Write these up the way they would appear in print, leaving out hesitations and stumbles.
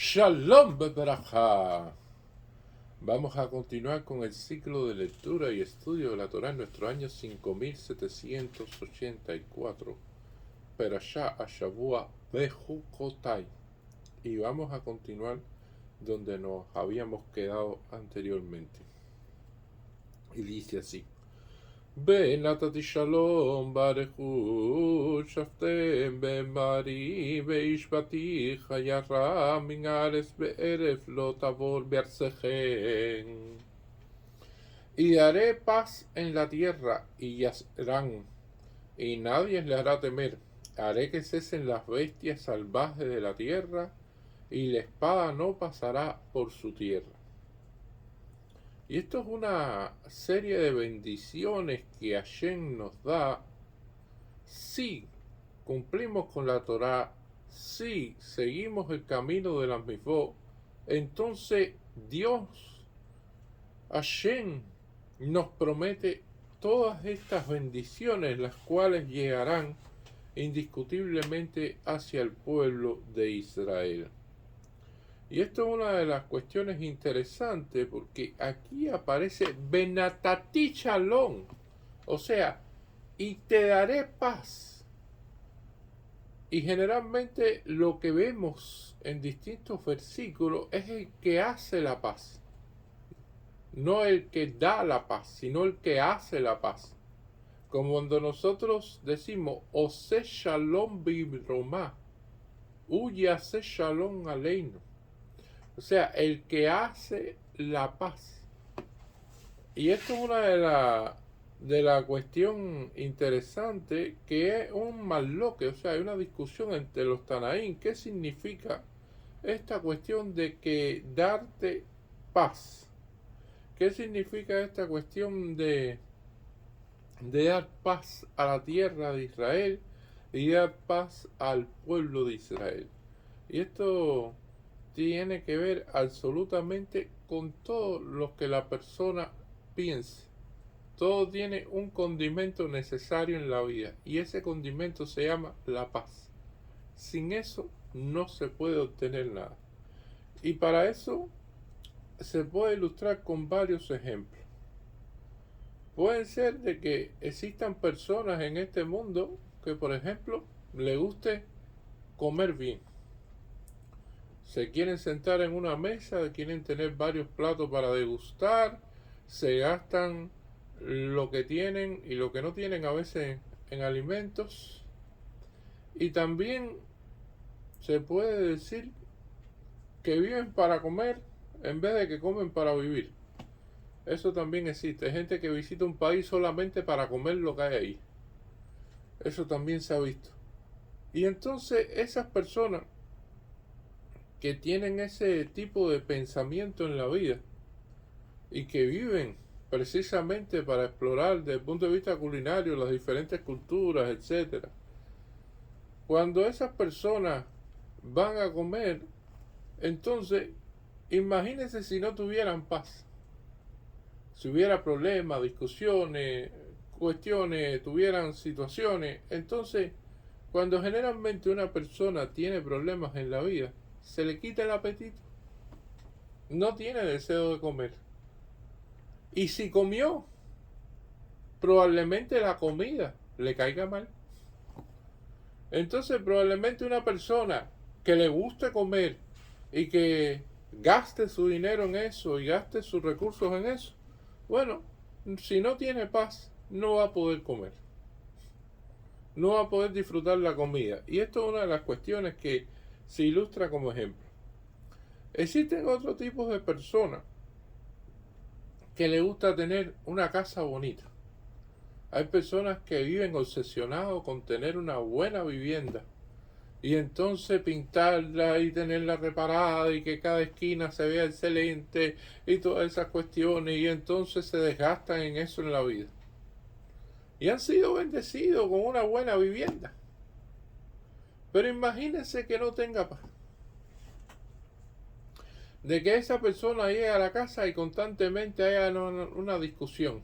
Shalom Bebraja. Vamos a continuar con el ciclo de lectura y estudio de la Torah en nuestro año 5784, Perashá Ashavua Bejukotai. Y vamos a continuar donde nos habíamos quedado anteriormente. Y dice así: ונתתי שלום ברכו שפטם במרי והשבתיך ירא מן הארץ בערב לא תעבור בארצכם. Y daré paz en la tierra y yacerán, y nadie les hará temer. Haré que cesen las bestias salvajes de la tierra, y la espada no pasará por su tierra. Y esto es una serie de bendiciones que Hashem nos da si cumplimos con la Torah, si seguimos el camino de las Mifot. Entonces Dios, Hashem, nos promete todas estas bendiciones, las cuales llegarán indiscutiblemente hacia el pueblo de Israel. Y esto es una de las cuestiones interesantes, porque aquí aparece Benatati Shalom, o sea, y te daré paz. Y generalmente lo que vemos en distintos versículos es el que hace la paz. No el que da la paz, sino el que hace la paz. Como cuando nosotros decimos, Ose Shalom Bibromá, Huye Ase Shalom Aleinu. O sea, el que hace la paz. Y esto es una de la cuestión interesante, que es un malloque, o sea, hay una discusión entre los Tanaín. ¿Qué significa esta cuestión de que darte paz? ¿Qué significa esta cuestión de dar paz a la tierra de Israel y dar paz al pueblo de Israel? Y esto tiene que ver absolutamente con todo lo que la persona piense. Todo tiene un condimento necesario en la vida, y ese condimento se llama la paz. Sin eso no se puede obtener nada. Y para eso se puede ilustrar con varios ejemplos. Puede ser de que existan personas en este mundo que, por ejemplo, le guste comer bien. Se quieren sentar en una mesa, quieren tener varios platos para degustar, se gastan lo que tienen y lo que no tienen a veces en alimentos. Y también se puede decir que viven para comer en vez de que comen para vivir. Eso también existe. Hay gente que visita un país solamente para comer lo que hay ahí. Eso también se ha visto. Y entonces esas personas que tienen ese tipo de pensamiento en la vida y que viven precisamente para explorar desde el punto de vista culinario las diferentes culturas, etc. Cuando esas personas van a comer, entonces imagínense si no tuvieran paz, si hubiera problemas, discusiones, cuestiones, tuvieran situaciones. Entonces, cuando generalmente una persona tiene problemas en la vida, se le quita el apetito, no tiene deseo de comer. Y si comió, probablemente la comida le caiga mal. Entonces probablemente una persona que le guste comer y que gaste su dinero en eso y gaste sus recursos en eso, bueno, si no tiene paz, no va a poder comer, no va a poder disfrutar la comida. Y esto es una de las cuestiones que se ilustra como ejemplo. Existen otros tipos de personas que le gusta tener una casa bonita. Hay personas que viven obsesionados con tener una buena vivienda y entonces pintarla y tenerla reparada y que cada esquina se vea excelente y todas esas cuestiones, y entonces se desgastan en eso en la vida. Y han sido bendecidos con una buena vivienda. Pero imagínense que no tenga paz. De que esa persona llegue a la casa y constantemente haya una discusión.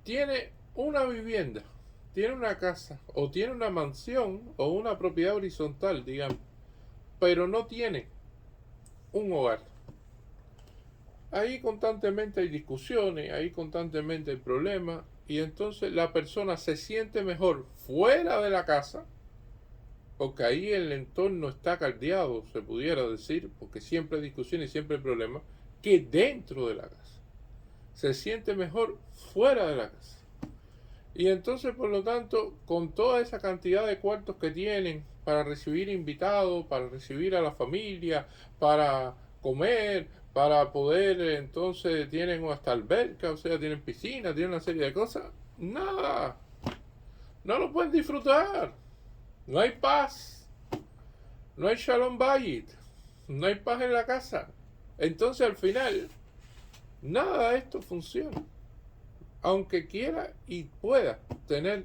Tiene una vivienda, tiene una casa, o tiene una mansión, o una propiedad horizontal, digamos, pero no tiene un hogar. Ahí constantemente hay discusiones, ahí constantemente hay problemas, y entonces la persona se siente mejor fuera de la casa, porque ahí el entorno está caldeado, se pudiera decir, porque siempre hay discusiones y siempre hay problemas, que dentro de la casa. Se siente mejor fuera de la casa. Y entonces, por lo tanto, con toda esa cantidad de cuartos que tienen para recibir invitados, para recibir a la familia, para comer, para poder, entonces tienen hasta alberca, o sea, tienen piscina, tienen una serie de cosas, nada, no lo pueden disfrutar. No hay paz, no hay shalom bayit, no hay paz en la casa. Entonces, al final, nada de esto funciona. Aunque quiera y pueda tener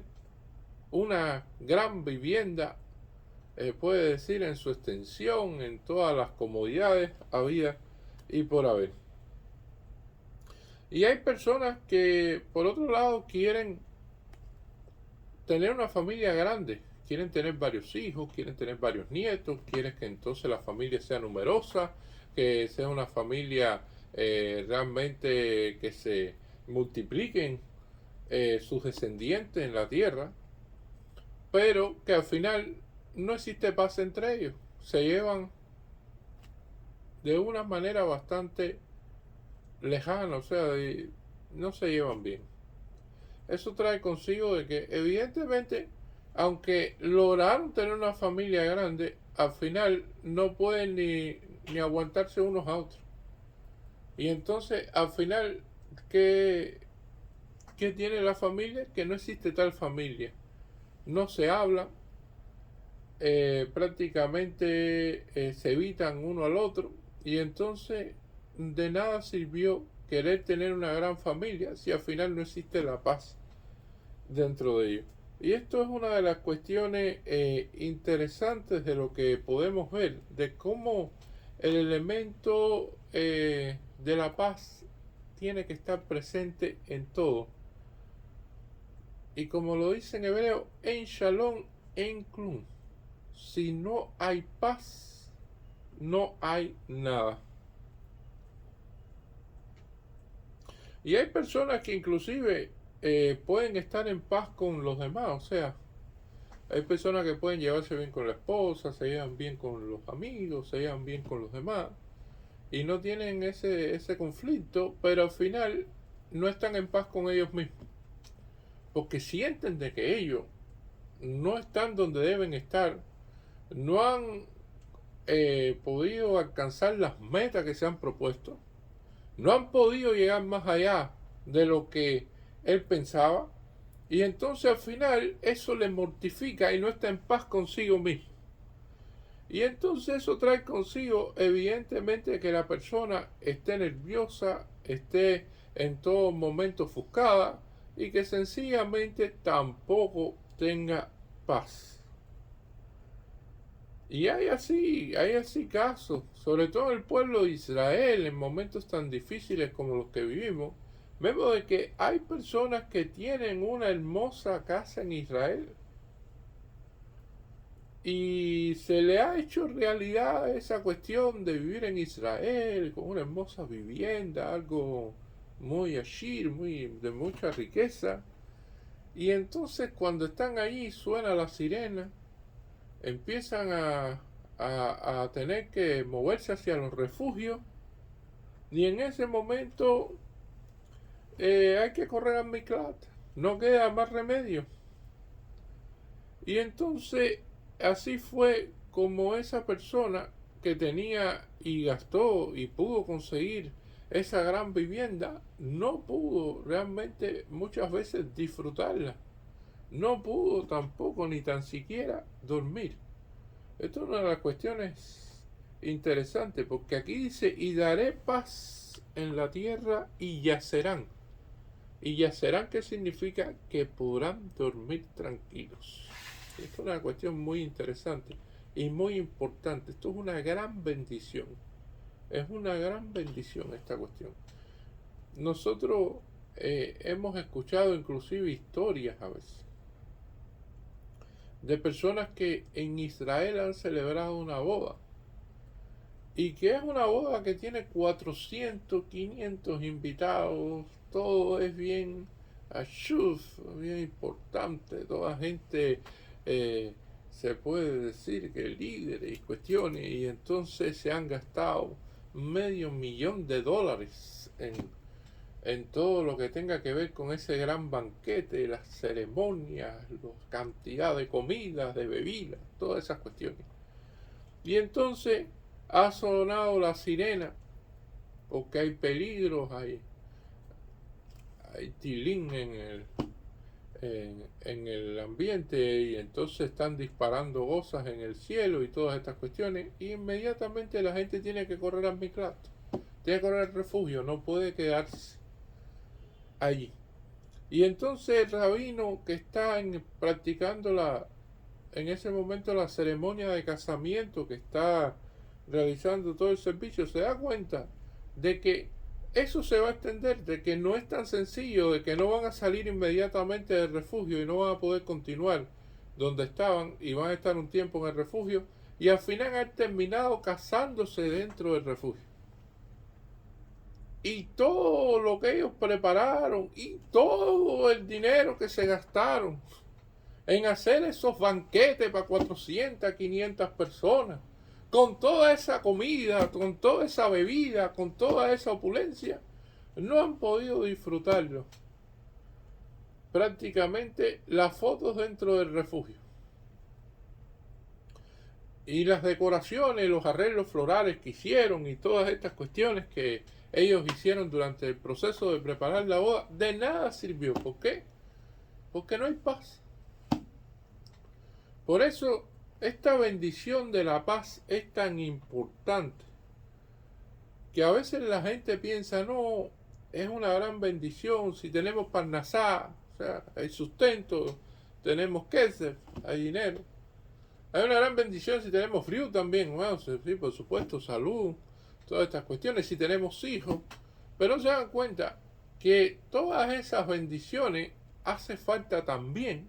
una gran vivienda, puede decir en su extensión, en todas las comodidades había y por haber. Y hay personas que, por otro lado, quieren tener una familia grande, quieren tener varios hijos, quieren tener varios nietos, quieren que entonces la familia sea numerosa, que sea una familia realmente que se multipliquen sus descendientes en la tierra, pero que al final no existe paz entre ellos. Se llevan de una manera bastante lejana, o sea, no se llevan bien. Eso trae consigo de que evidentemente, aunque lograron tener una familia grande, al final no pueden ni aguantarse unos a otros. Y entonces, al final, ¿qué tiene la familia? Que no existe tal familia. No se habla, prácticamente se evitan uno al otro, y entonces de nada sirvió querer tener una gran familia si al final no existe la paz dentro de ellos. Y esto es una de las cuestiones interesantes de lo que podemos ver, de cómo el elemento de la paz tiene que estar presente en todo. Y como lo dice en hebreo, en shalom, en klum. Si no hay paz, no hay nada. Y hay personas que inclusive pueden estar en paz con los demás, o sea, hay personas que pueden llevarse bien con la esposa, se llevan bien con los amigos, se llevan bien con los demás, y no tienen ese conflicto, pero al final no están en paz con ellos mismos, porque sienten de que ellos no están donde deben estar, no han podido alcanzar las metas que se han propuesto, no han podido llegar más allá de lo que él pensaba, y entonces al final eso le mortifica y no está en paz consigo mismo. Y entonces eso trae consigo evidentemente que la persona esté nerviosa, esté en todo momento ofuscada y que sencillamente tampoco tenga paz. Y hay así casos, sobre todo en el pueblo de Israel, en momentos tan difíciles como los que vivimos, vemos de que hay personas que tienen una hermosa casa en Israel y se le ha hecho realidad esa cuestión de vivir en Israel con una hermosa vivienda, algo muy ashir, de mucha riqueza. Y entonces cuando están ahí suena la sirena, empiezan a tener que moverse hacia los refugios, y en ese momento hay que correr a Miklat, no queda más remedio. Y entonces así fue como esa persona que tenía y gastó y pudo conseguir esa gran vivienda, no pudo realmente muchas veces disfrutarla, no pudo tampoco ni tan siquiera dormir. Esto es una de las cuestiones interesantes, porque aquí dice, y daré paz en la tierra y yacerán. Y yacerán, ¿qué significa? Que podrán dormir tranquilos. Esto es una cuestión muy interesante y muy importante. Esto es una gran bendición. Es una gran bendición esta cuestión. Nosotros hemos escuchado inclusive historias a veces de personas que en Israel han celebrado una boda y que es una boda que tiene 400, 500 invitados, todo es bien ashuf, bien importante, toda gente eh, se puede decir que líderes y cuestiones, y entonces se han gastado $500,000 en todo lo que tenga que ver con ese gran banquete, las ceremonias, la cantidad de comidas, de bebidas, todas esas cuestiones. Y entonces ha sonado la sirena, porque hay peligros, hay tilín en el ambiente, y entonces están disparando cosas en el cielo y todas estas cuestiones, y inmediatamente la gente tiene que correr al Miklat, tiene que correr al refugio, no puede quedarse allí. Y entonces el rabino que está practicando en ese momento la ceremonia de casamiento, que está realizando todo el servicio, se da cuenta de que eso se va a extender, de que no es tan sencillo, de que no van a salir inmediatamente del refugio y no van a poder continuar donde estaban y van a estar un tiempo en el refugio y al final han terminado casándose dentro del refugio. Y todo lo que ellos prepararon y todo el dinero que se gastaron en hacer esos banquetes para 400, 500 personas, con toda esa comida, con toda esa bebida, con toda esa opulencia, no han podido disfrutarlo. Prácticamente las fotos dentro del refugio. Y las decoraciones, los arreglos florales que hicieron y todas estas cuestiones que ellos hicieron durante el proceso de preparar la boda, de nada sirvió. ¿Por qué? Porque no hay paz. Por eso esta bendición de la paz es tan importante, que a veces la gente piensa, no, es una gran bendición si tenemos parnasá, o sea, hay sustento, tenemos kesef, hay dinero. Hay una gran bendición si tenemos frío también, bueno, sí, por supuesto, salud, todas estas cuestiones, si tenemos hijos. Pero no se dan cuenta que todas esas bendiciones hace falta también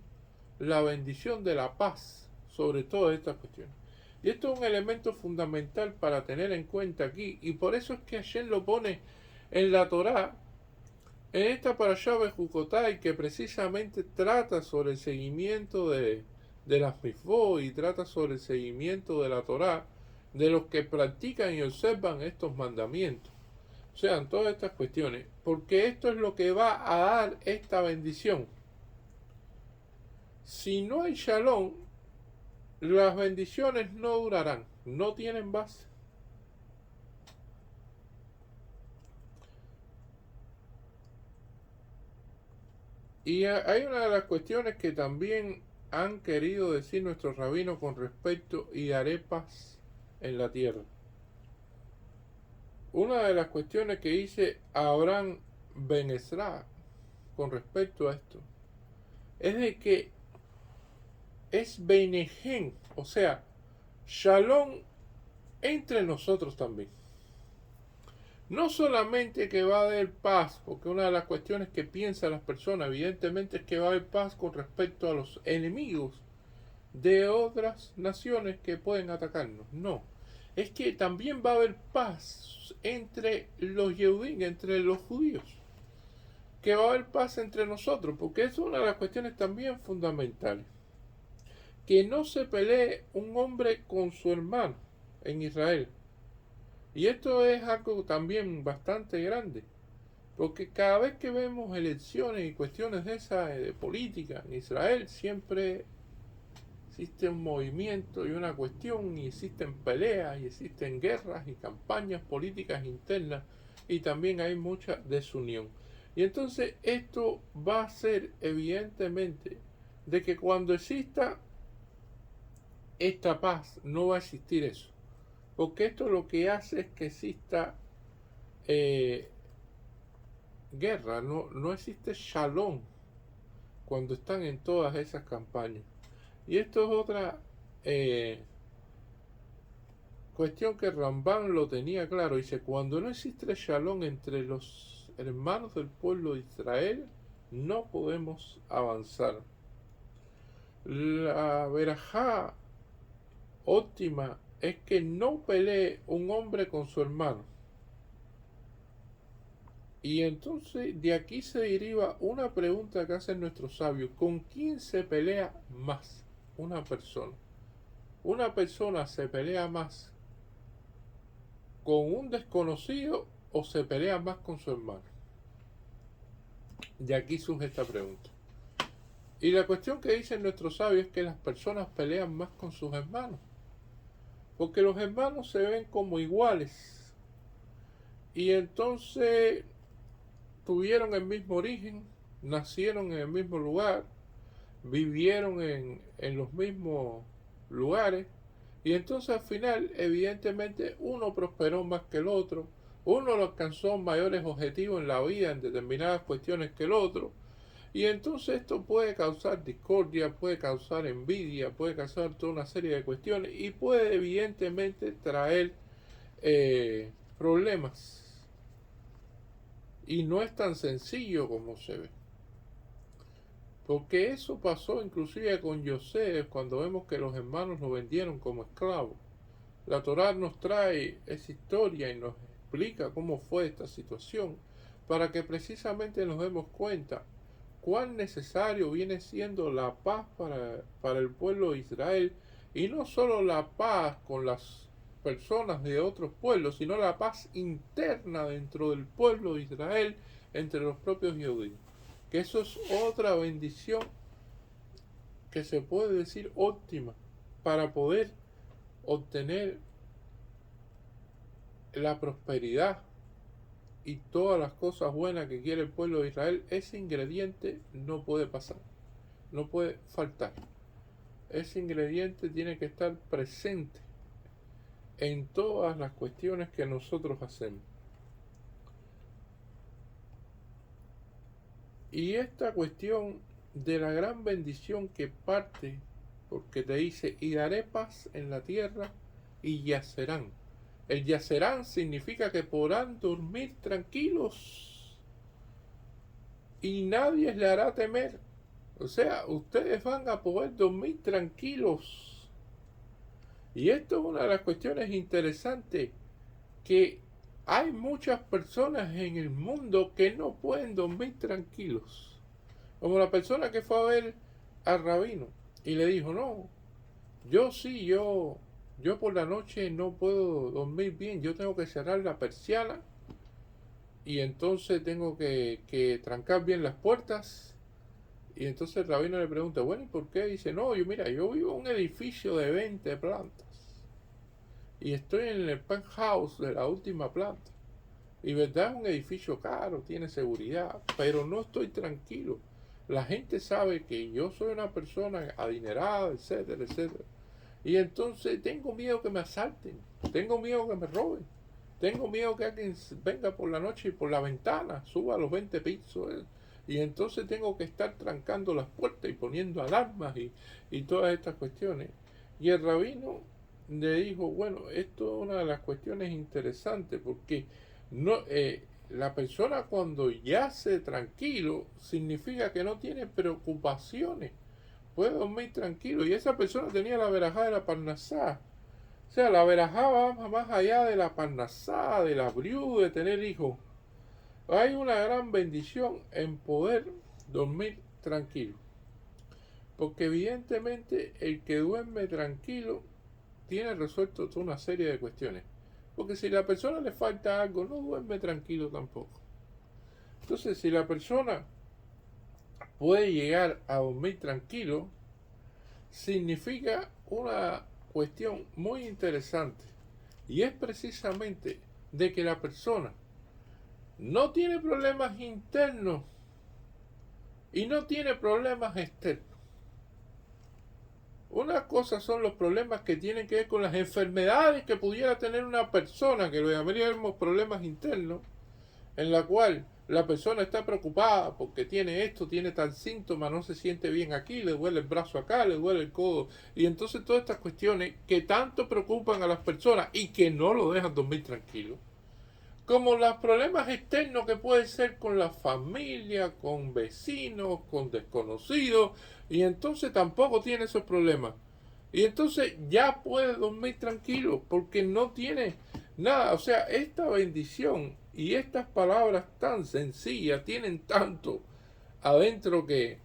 la bendición de la paz sobre todas estas cuestiones. Y esto es un elemento fundamental para tener en cuenta aquí, y por eso es que Hashem lo pone en la Torá, en esta parashá Bejucotai, que precisamente trata sobre el seguimiento de las mitzvot y trata sobre el seguimiento de la Torá, de los que practican y observan estos mandamientos. O sea, todas estas cuestiones, porque esto es lo que va a dar esta bendición. Si no hay shalom, las bendiciones no durarán, no tienen base. Y hay una de las cuestiones que también han querido decir nuestros rabinos con respecto y haré paz en la tierra. Una de las cuestiones que dice Abraham Ben Ezra con respecto a esto es de que es Benejen, o sea, Shalom entre nosotros también. No solamente que va a haber paz, porque una de las cuestiones que piensan las personas, evidentemente, es que va a haber paz con respecto a los enemigos de otras naciones que pueden atacarnos. No, es que también va a haber paz entre los Yehudim, entre los judíos. Que va a haber paz entre nosotros, porque es una de las cuestiones también fundamentales. Que no se pelee un hombre con su hermano en Israel. Y esto es algo también bastante grande, porque cada vez que vemos elecciones y cuestiones de esa de política en Israel, siempre existe un movimiento y una cuestión, y existen peleas, y existen guerras y campañas políticas internas, y también hay mucha desunión. Y entonces esto va a ser evidentemente de que cuando exista esta paz, no va a existir eso. Porque esto lo que hace es que exista guerra, no existe shalom cuando están en todas esas campañas. Y esto es otra cuestión que Rambam lo tenía claro. Dice, cuando no existe shalom entre los hermanos del pueblo de Israel, no podemos avanzar. La verajá óptima es que no pelee un hombre con su hermano. Y entonces de aquí se deriva una pregunta que hacen nuestros sabios: ¿con quién se pelea más una persona? ¿Una persona se pelea más con un desconocido o se pelea más con su hermano? De aquí surge esta pregunta. Y la cuestión que dicen nuestros sabios es que las personas pelean más con sus hermanos, porque los hermanos se ven como iguales, y entonces tuvieron el mismo origen, nacieron en el mismo lugar, vivieron en los mismos lugares, y entonces al final evidentemente uno prosperó más que el otro, uno alcanzó mayores objetivos en la vida en determinadas cuestiones que el otro, y entonces esto puede causar discordia, puede causar envidia, puede causar toda una serie de cuestiones y puede evidentemente traer problemas. Y no es tan sencillo como se ve. Porque eso pasó inclusive con José, cuando vemos que los hermanos lo vendieron como esclavo. La Torá nos trae esa historia y nos explica cómo fue esta situación, para que precisamente nos demos cuenta cuán necesario viene siendo la paz para el pueblo de Israel, y no solo la paz con las personas de otros pueblos, sino la paz interna dentro del pueblo de Israel, entre los propios judíos. Que eso es otra bendición que se puede decir óptima para poder obtener la prosperidad y todas las cosas buenas que quiere el pueblo de Israel. Ese ingrediente no puede pasar, no puede faltar. Ese ingrediente tiene que estar presente en todas las cuestiones que nosotros hacemos. Y esta cuestión de la gran bendición que parte, porque te dice: y daré paz en la tierra y yacerán. El yacerán significa que podrán dormir tranquilos y nadie les hará temer. O sea, ustedes van a poder dormir tranquilos. Y esto es una de las cuestiones interesantes, que hay muchas personas en el mundo que no pueden dormir tranquilos. Como la persona que fue a ver al rabino y le dijo: no, yo por la noche no puedo dormir bien, yo tengo que cerrar la persiana y entonces tengo que trancar bien las puertas. Y entonces el rabino le pregunta: bueno, ¿y por qué? Dice: no, yo vivo en un edificio de 20 plantas y estoy en el penthouse de la última planta. Y verdad, es un edificio caro, tiene seguridad, pero no estoy tranquilo. La gente sabe que yo soy una persona adinerada, etcétera, etcétera. Y entonces tengo miedo que me asalten, tengo miedo que me roben, tengo miedo que alguien venga por la noche y por la ventana suba a los 20 pisos. Y entonces tengo que estar trancando las puertas y poniendo alarmas y todas estas cuestiones. Y el rabino le dijo: bueno, esto es una de las cuestiones interesantes, porque no, la persona cuando yace tranquilo significa que no tiene preocupaciones, puede dormir tranquilo. Y esa persona tenía la verajá de la parnasá. O sea, la verajá va más allá de la parnasá, de la briú, de tener hijos. Hay una gran bendición en poder dormir tranquilo. Porque evidentemente el que duerme tranquilo tiene resuelto toda una serie de cuestiones. Porque si a la persona le falta algo, no duerme tranquilo tampoco. Entonces, si la persona puede llegar a dormir tranquilo, significa una cuestión muy interesante. Y es precisamente de que la persona no tiene problemas internos y no tiene problemas externos. Una cosa son los problemas que tienen que ver con las enfermedades que pudiera tener una persona, que lo llamaríamos problemas internos, en la cual la persona está preocupada porque tiene esto, tiene tal síntoma, no se siente bien aquí, le duele el brazo acá, le duele el codo. Y entonces todas estas cuestiones que tanto preocupan a las personas y que no lo dejan dormir tranquilo. Como los problemas externos que puede ser con la familia, con vecinos, con desconocidos, y entonces tampoco tiene esos problemas. Y entonces ya puede dormir tranquilo porque no tiene nada. O sea, esta bendición y estas palabras tan sencillas tienen tanto adentro que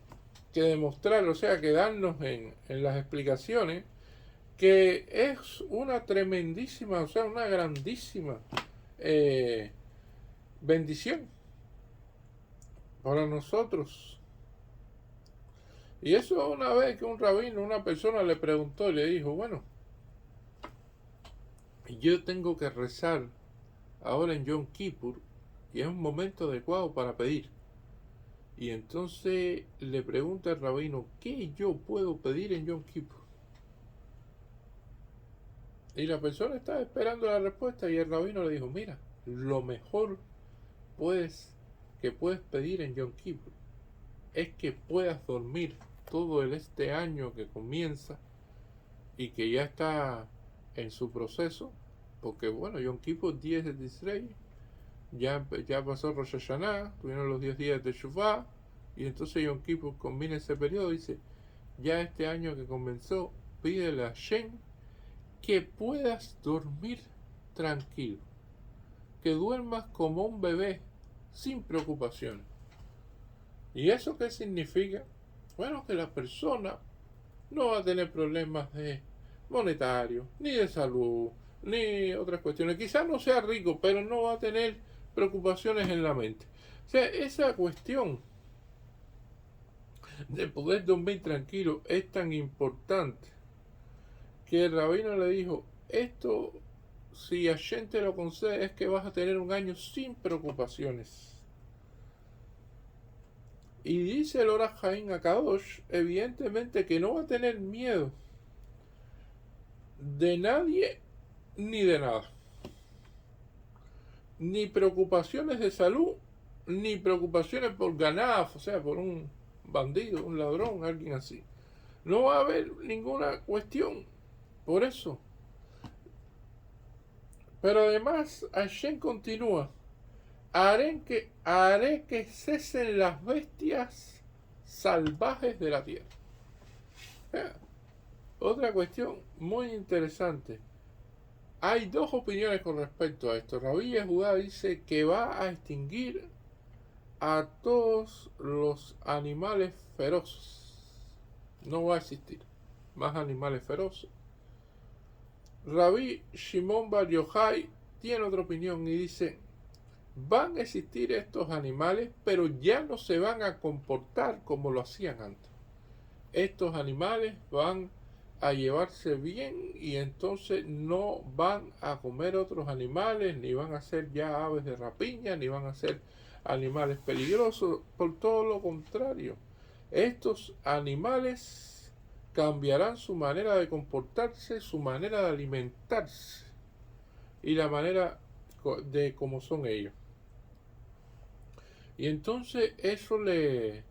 demostrar, o sea, que darnos en las explicaciones, que es una tremendísima, o sea, una grandísima eh, bendición para nosotros. Y eso una vez que un rabino, una persona le preguntó y le dijo, bueno, yo tengo que rezar ahora en Yom Kippur y es un momento adecuado para pedir. Y entonces le pregunta al rabino, ¿qué yo puedo pedir en Yom Kippur? Y la persona estaba esperando la respuesta y el rabino le dijo, mira, lo mejor puedes, que puedes pedir en Yom Kippur es que puedas dormir todo este año que comienza y que ya está en su proceso, porque bueno, Yom Kippur 10 de Tishrei, ya pasó Rosh Hashanah, tuvieron los 10 días de Shuvah, y entonces Yom Kippur combina ese periodo y dice, ya este año que comenzó, pídele a Shem que puedas dormir tranquilo, que duermas como un bebé, sin preocupaciones. ¿Y eso qué significa? Bueno, que la persona no va a tener problemas de monetarios, ni de salud, ni otras cuestiones. Quizás no sea rico, pero no va a tener preocupaciones en la mente. O sea, esa cuestión de poder dormir tranquilo es tan importante que el rabino le dijo, esto, si a gente lo concede, es que vas a tener un año sin preocupaciones. Y dice el Ora Jaim Akadosh, evidentemente que no va a tener miedo de nadie ni de nada. Ni preocupaciones de salud, ni preocupaciones por ganar, o sea, por un bandido, un ladrón, alguien así. No va a haber ninguna cuestión por eso. Pero además, Hashem continúa. Haré que cesen las bestias salvajes de la tierra. Otra cuestión muy interesante. Hay dos opiniones con respecto a esto. Rabí Yehudá dice que va a extinguir a todos los animales feroces. No va a existir más animales feroces. Rabí Shimon Bar Yochai tiene otra opinión y dice, van a existir estos animales, pero ya no se van a comportar como lo hacían antes. Estos animales van a llevarse bien y entonces no van a comer otros animales, ni van a ser ya aves de rapiña, ni van a ser animales peligrosos, por todo lo contrario. Estos animales cambiarán su manera de comportarse, su manera de alimentarse y la manera de cómo son ellos. Y entonces eso le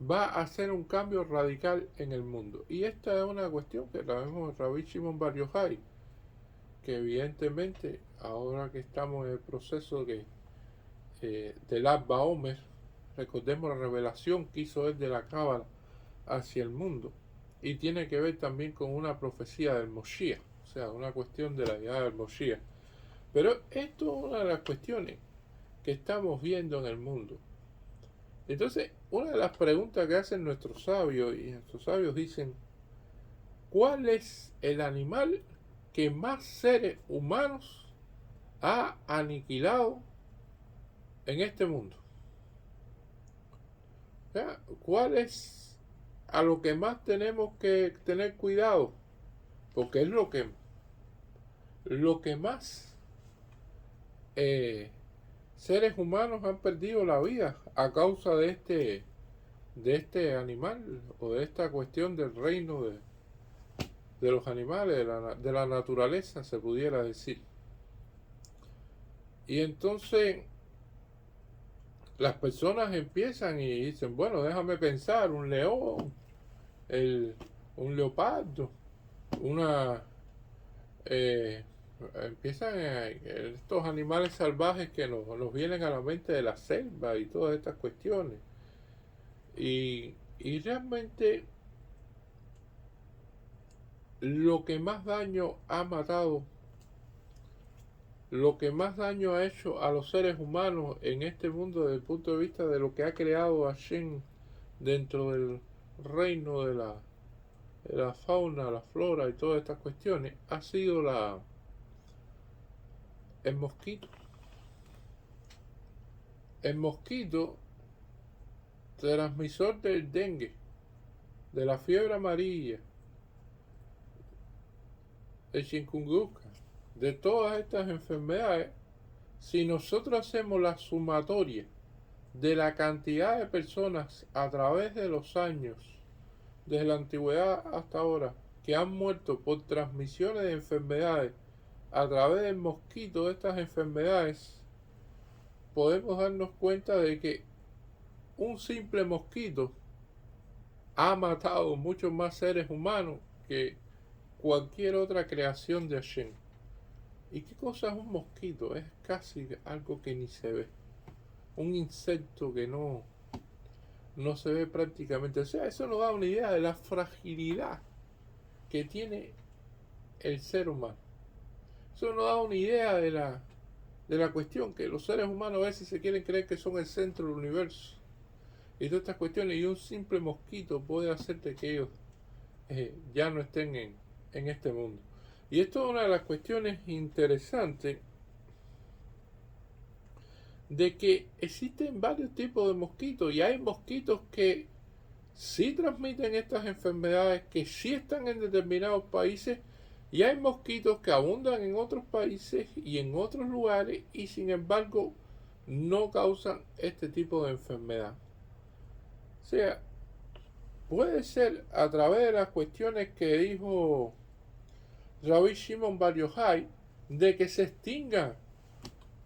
va a hacer un cambio radical en el mundo. Y esta es una cuestión que la vemos en Rabbi Shimon Bar Yochai, que evidentemente ahora que estamos en el proceso del Abba Omer, recordemos la revelación que hizo él de la Cábala hacia el mundo. Y tiene que ver también con una profecía del Moshiach, o sea, una cuestión de la llegada del Moshiach. Pero esto es una de las cuestiones que estamos viendo en el mundo. Entonces, una de las preguntas que hacen nuestros sabios, y nuestros sabios dicen, ¿cuál es el animal que más seres humanos ha aniquilado en este mundo? ¿Ya? ¿Cuál es a lo que más tenemos que tener cuidado? Porque es lo que más seres humanos han perdido la vida a causa de este animal o de esta cuestión del reino de los animales, de la naturaleza, se pudiera decir. Y entonces las personas empiezan y dicen, bueno, déjame pensar, un león, un leopardo, una... empiezan estos animales salvajes que nos vienen a la mente de la selva y todas estas cuestiones. Y realmente lo que más daño ha matado, lo que más daño ha hecho a los seres humanos en este mundo desde el punto de vista de lo que ha creado Hashem dentro del reino de la fauna, la flora y todas estas cuestiones, ha sido el mosquito. El mosquito transmisor del dengue, de la fiebre amarilla, el chikungunya, de todas estas enfermedades, si nosotros hacemos la sumatoria de la cantidad de personas a través de los años, desde la antigüedad hasta ahora, que han muerto por transmisiones de enfermedades a través del mosquito de estas enfermedades, podemos darnos cuenta de que un simple mosquito ha matado muchos más seres humanos que cualquier otra creación de Hashem. ¿Y qué cosa es un mosquito? Es casi algo que ni se ve. Un insecto que no se ve prácticamente. O sea, eso nos da una idea de la fragilidad que tiene el ser humano. Eso nos da una idea de la cuestión, que los seres humanos a veces se quieren creer que son el centro del universo. Y todas estas cuestiones, y un simple mosquito puede hacerte que ellos ya no estén en este mundo. Y esto es una de las cuestiones interesantes, de que existen varios tipos de mosquitos, y hay mosquitos que sí transmiten estas enfermedades, que sí están en determinados países, y hay mosquitos que abundan en otros países y en otros lugares, y sin embargo no causan este tipo de enfermedad. O sea, puede ser a través de las cuestiones que dijo Rabbi Shimon Bar Yochai, de que se extingan.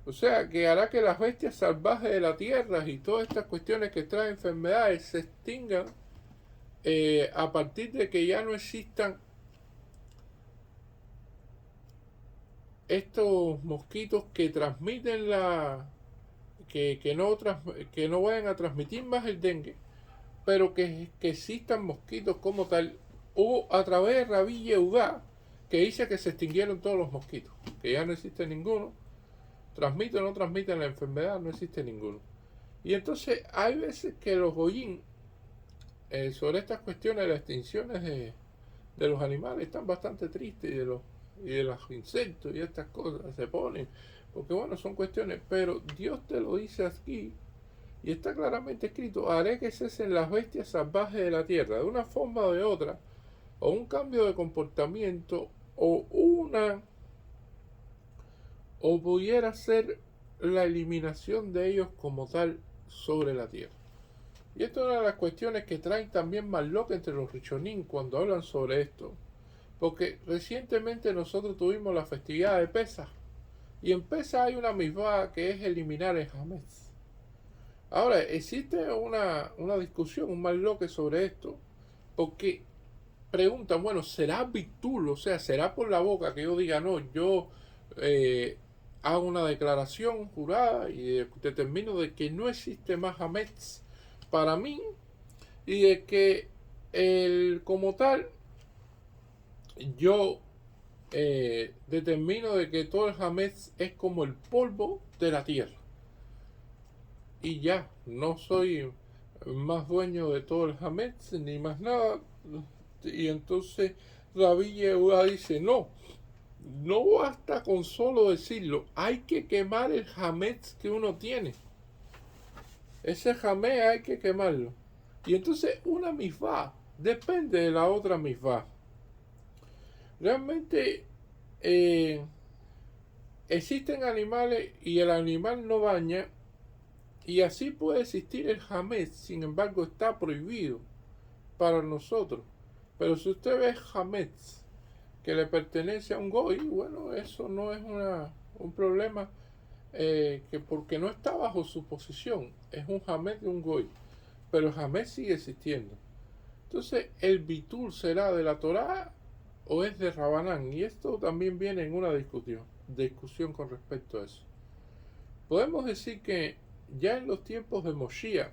O sea, que hará que las bestias salvajes de la tierra y todas estas cuestiones que traen enfermedades se extingan a partir de que ya no existan estos mosquitos que transmiten que no vayan a transmitir más el dengue, pero que existan mosquitos como tal. O a través de Rabbi Yehudá, que dice que se extinguieron todos los mosquitos, que ya no existe ninguno, transmite o no transmiten la enfermedad, no existe ninguno. Y entonces hay veces que los goyim sobre estas cuestiones de las extinciones de los animales están bastante tristes, y de los insectos y estas cosas se ponen, porque bueno, son cuestiones, pero Dios te lo dice aquí y está claramente escrito: haré que cesen las bestias salvajes de la tierra, de una forma o de otra, o un cambio de comportamiento, o pudiera ser la eliminación de ellos como tal sobre la tierra. Y esto es una de las cuestiones que traen también más loca entre los Rishonim cuando hablan sobre esto. Porque recientemente nosotros tuvimos la festividad de Pesaj, y en Pesaj hay una misvá que es eliminar el Hametz. Ahora, existe una discusión, un mal loque sobre esto, porque preguntan, bueno, ¿será bitul? O sea, ¿será por la boca que yo diga, no, yo hago una declaración jurada y determino de que no existe más Hametz para mí, y de que como tal yo determino de que todo el Hametz es como el polvo de la tierra, y ya no soy más dueño de todo el Hametz ni más nada? Y entonces Rabbi Yehudá dice: no basta con solo decirlo, hay que quemar el Hametz que uno tiene. Ese Hametz hay que quemarlo. Y entonces una misvá depende de la otra misvá. Realmente existen animales y el animal no daña, y así puede existir el Hametz, sin embargo está prohibido para nosotros. Pero si usted ve Hametz que le pertenece a un goy, bueno, eso no es un problema, que porque no está bajo su posición, es un Hametz de un goy, pero el Hametz sigue existiendo. Entonces, ¿el bitul será de la Torá o es de Rabanán? Y esto también viene en una discusión con respecto a eso. Podemos decir que ya en los tiempos de Moshiach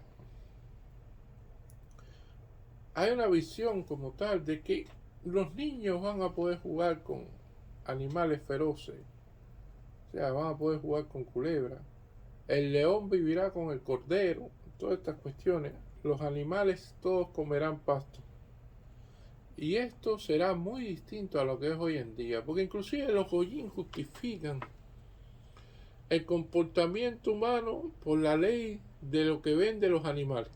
hay una visión como tal de que los niños van a poder jugar con animales feroces, o sea, van a poder jugar con culebras. El león vivirá con el cordero, todas estas cuestiones. Los animales todos comerán pasto. Y esto será muy distinto a lo que es hoy en día, porque inclusive los Goyín justifican el comportamiento humano por la ley de lo que ven de los animales.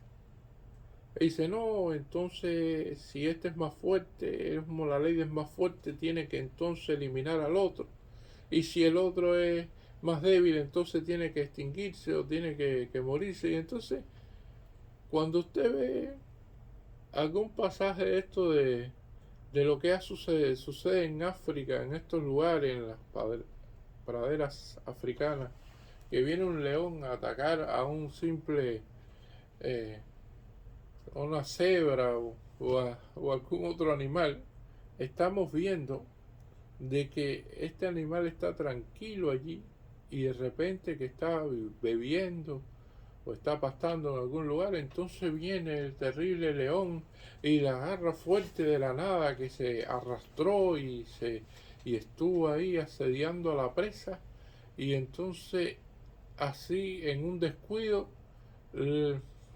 Y dice, no, entonces si este es más fuerte, es como la ley es más fuerte, tiene que entonces eliminar al otro. Y si el otro es más débil, entonces tiene que extinguirse o tiene que morirse. Y entonces, cuando usted ve algún pasaje de esto de lo que sucede en África, en estos lugares, en las praderas africanas, que viene un león a atacar a un simple, a una cebra o algún otro animal, estamos viendo de que este animal está tranquilo allí y de repente que está bebiendo o está pastando en algún lugar, entonces viene el terrible león y la agarra fuerte de la nada que se arrastró y estuvo ahí asediando a la presa, y entonces así en un descuido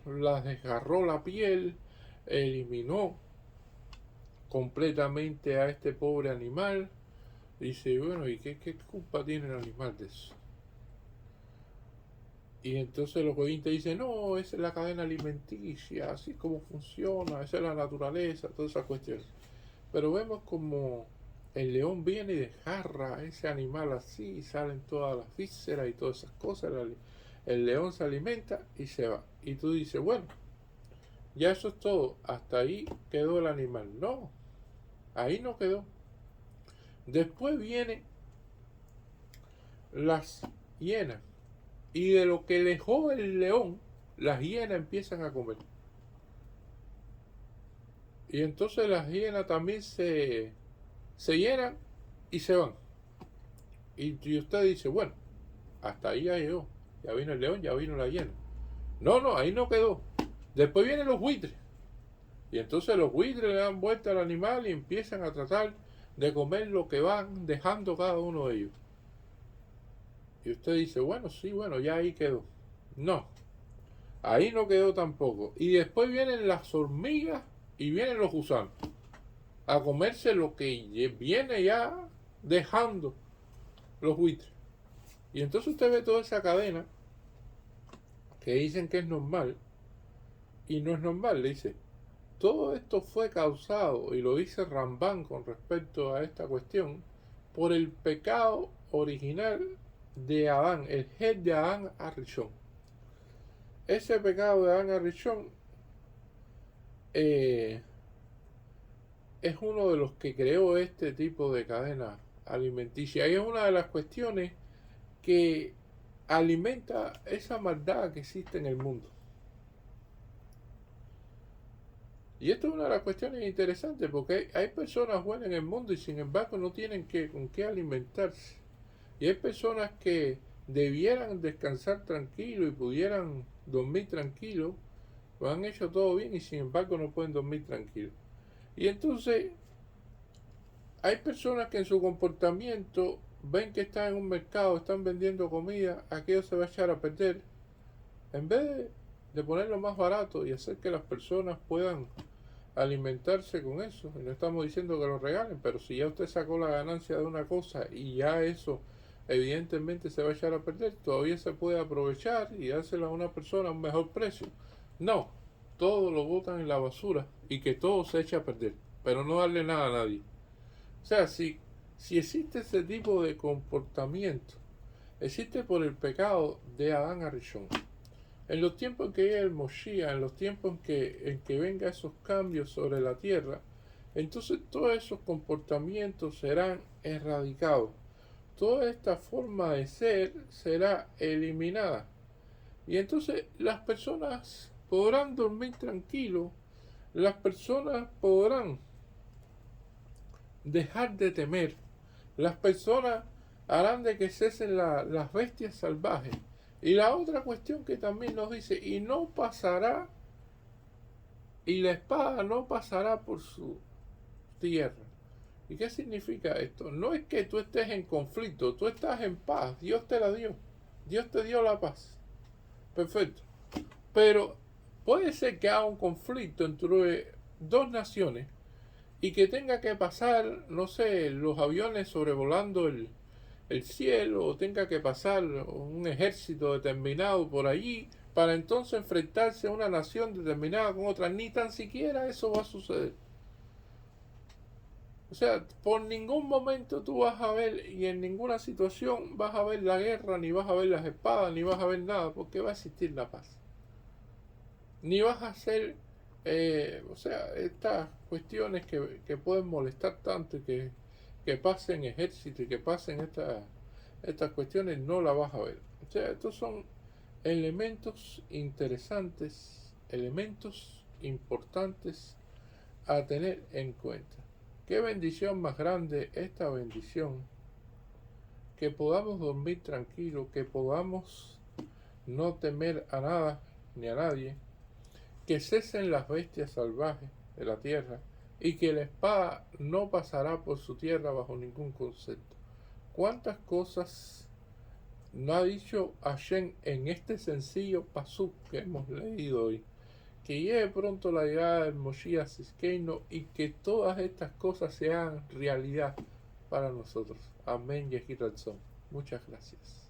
la desgarró la piel, eliminó completamente a este pobre animal. Dice, bueno, ¿y qué culpa tiene el animal de eso? Y entonces los oyentes dicen, no, esa es la cadena alimenticia, así es como funciona, esa es la naturaleza, todas esas cuestiones. Pero vemos como el león viene y desgarra a ese animal así, y salen todas las vísceras y todas esas cosas. El león se alimenta y se va. Y tú dices, bueno, ya eso es todo, hasta ahí quedó el animal. No, ahí no quedó. Después vienen las hienas. Y de lo que dejó el león, las hienas empiezan a comer. Y entonces las hienas también se llenan y se van. Y usted dice, bueno, hasta ahí ya llegó. Ya vino el león, ya vino la hiena. No, no, ahí no quedó. Después vienen los buitres. Y entonces los buitres le dan vuelta al animal y empiezan a tratar de comer lo que van dejando cada uno de ellos. Y usted dice, bueno, sí, bueno, ya ahí quedó. No, ahí no quedó tampoco. Y después vienen las hormigas y vienen los gusanos a comerse lo que viene ya dejando los buitres. Y entonces usted ve toda esa cadena que dicen que es normal y no es normal. Le dice, todo esto fue causado, y lo dice Rambán con respecto a esta cuestión, por el pecado original de Adán, el gen de Adán a Rishon. Ese pecado de Adán a Rishon es uno de los que creó este tipo de cadena alimenticia. Y es una de las cuestiones que alimenta esa maldad que existe en el mundo. Y esto es una de las cuestiones interesantes, porque hay personas buenas en el mundo y sin embargo no tienen con qué alimentarse. Y hay personas que debieran descansar tranquilo y pudieran dormir tranquilo, lo han hecho todo bien y sin embargo no pueden dormir tranquilo. Y entonces hay personas que en su comportamiento ven que están en un mercado, están vendiendo comida, aquello se va a echar a perder. En vez de ponerlo más barato y hacer que las personas puedan alimentarse con eso, y no estamos diciendo que lo regalen, pero si ya usted sacó la ganancia de una cosa y ya eso evidentemente se va a echar a perder, todavía se puede aprovechar y dárselo a una persona a un mejor precio. No, todo lo botan en la basura y que todo se eche a perder, pero no darle nada a nadie. O sea, si existe ese tipo de comportamiento, existe por el pecado de Adán a Rishon. En los tiempos en que llegue el Moshiach, en los tiempos en que venga esos cambios sobre la tierra, entonces todos esos comportamientos serán erradicados. Toda esta forma de ser será eliminada. Y entonces las personas podrán dormir tranquilos, las personas podrán dejar de temer, las personas harán de que cesen las bestias salvajes. Y la otra cuestión que también nos dice, y no pasará, y la espada no pasará por tierra. ¿Y qué significa esto? No es que tú estés en conflicto, tú estás en paz, Dios te la dio, Dios te dio la paz. Perfecto. Pero puede ser que haya un conflicto entre dos naciones y que tenga que pasar, no sé, los aviones sobrevolando el cielo, o tenga que pasar un ejército determinado por allí para entonces enfrentarse a una nación determinada con otra. Ni tan siquiera eso va a suceder. O sea, por ningún momento tú vas a ver, y en ninguna situación vas a ver la guerra, ni vas a ver las espadas, ni vas a ver nada, porque va a existir la paz. Ni vas a hacer, o sea, estas cuestiones que pueden molestar tanto y que pasen ejército y que pasen estas cuestiones, no las vas a ver. O sea, estos son elementos interesantes, elementos importantes a tener en cuenta. Qué bendición más grande esta bendición, que podamos dormir tranquilos, que podamos no temer a nada ni a nadie, que cesen las bestias salvajes de la tierra y que la espada no pasará por su tierra bajo ningún concepto. ¿Cuántas cosas no ha dicho Hashem en este sencillo pasuk que hemos leído hoy? Que llegue pronto la llegada del Moshiach Tzidkeinu y que todas estas cosas sean realidad para nosotros. Amén, Yehi Ratzon. Muchas gracias.